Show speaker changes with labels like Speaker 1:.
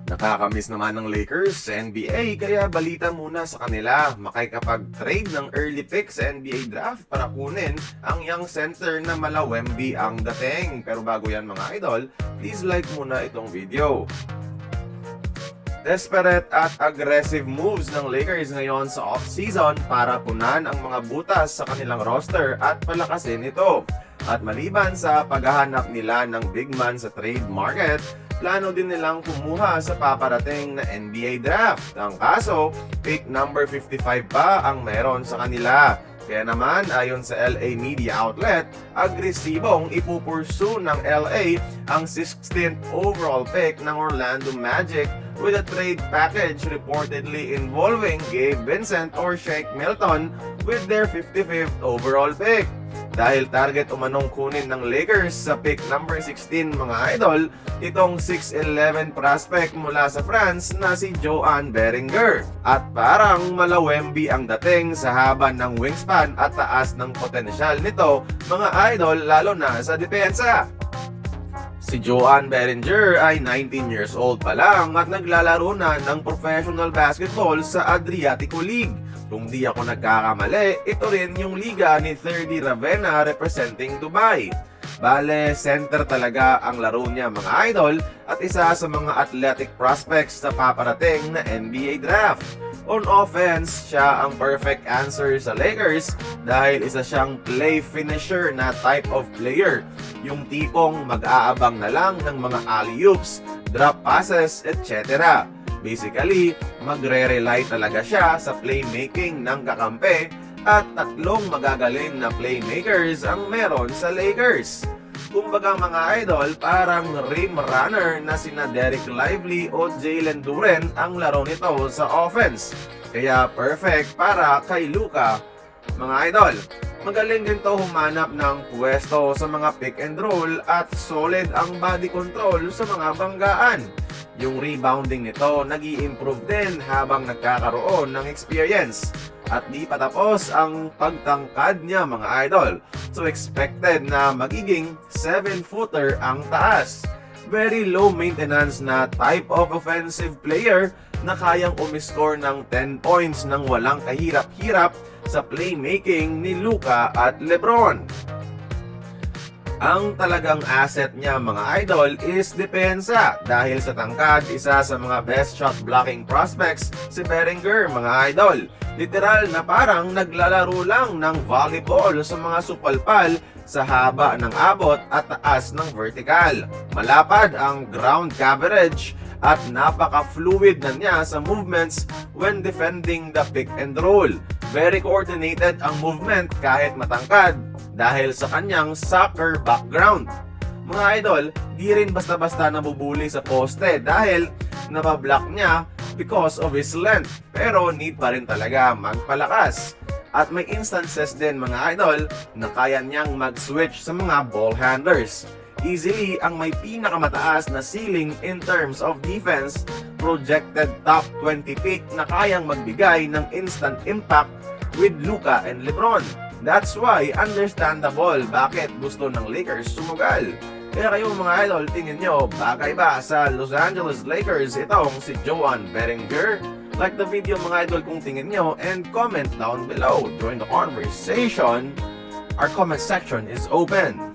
Speaker 1: Nakakamiss naman ng Lakers sa NBA kaya balita muna sa kanila makikipag-trade ng early pick sa NBA draft para kunin ang young center na mala Wemby ang dating. Pero bago yan mga idol, please like muna itong video. Desperate at aggressive moves ng Lakers ngayon sa off-season para punan ang mga butas sa kanilang roster at palakasin ito. At maliban sa paghahanap nila ng big man sa trade market, plano din nilang kumuha sa paparating na NBA draft. Ang kaso, pick number 55 pa ang meron sa kanila. Kaya naman, ayon sa LA media outlet, agresibong ipupursu ng LA ang 16th overall pick ng Orlando Magic with a trade package reportedly involving Gabe Vincent or Shake Milton with their 55th overall pick. Dahil target umanong kunin ng Lakers sa pick number 16 mga idol, itong 6'11 prospect mula sa France na si Joan Beringer. At parang mala Wemby ang dating sa haba ng wingspan at taas ng potensyal nito mga idol lalo na sa depensa. Si Joan Beringer ay 19 years old pa lang at naglalaro na ng professional basketball sa Adriatico League. Kung di ako nagkakamali, ito rin yung liga ni 30 Ravenna representing Dubai. Bale, center talaga ang laro niya mga idol at isa sa mga athletic prospects sa paparating na NBA draft. On offense, siya ang perfect answer sa Lakers dahil isa siyang play finisher na type of player. Yung tipong mag-aabang na lang ng mga alley-oops, drop passes, etc. Basically, magre-rely talaga siya sa playmaking ng kakampi at tatlong magagaling na playmakers ang meron sa Lakers. Kumbaga mga idol, parang rim runner na sina Derek Lively o Jalen Duren ang laro nito sa offense. Kaya perfect para kay Luka. Mga idol, magaling din to humanap ng pwesto sa mga pick and roll at solid ang body control sa mga banggaan. Yung rebounding nito nag-i-improve din habang nagkakaroon ng experience. At di pa tapos ang pagtangkad niya mga idol. So expected na magiging 7-footer ang taas. Very low maintenance na type of offensive player na kayang umiscore ng 10 points nang walang kahirap-hirap sa playmaking ni Luka at LeBron. Ang talagang asset niya mga idol is depensa dahil sa tangkad, isa sa mga best shot blocking prospects si Beringer mga idol. Literal na parang naglalaro lang ng volleyball sa mga supalpal sa haba ng abot at taas ng vertical. Malapad ang ground coverage at napaka-fluid na niya sa movements when defending the pick and roll. Very coordinated ang movement kahit matangkad dahil sa kanyang soccer background. Mga idol, di rin basta-basta nabubuli sa poste dahil nabablock niya because of his length. Pero need pa rin talaga magpalakas. At may instances din mga idol na kaya niyang mag-switch sa mga ball handlers. Easily ang may pinakamataas na ceiling in terms of defense, projected top 20 pick na kayang magbigay ng instant impact with Luka and LeBron. That's why understandable bakit gusto ng Lakers sumugal. Kaya kayo mga idol, tingin nyo, bagay ba sa Los Angeles Lakers itong si Joan Beringer? Like the video mga idol kung tingin nyo and comment down below. Join the conversation. Our comment section is open.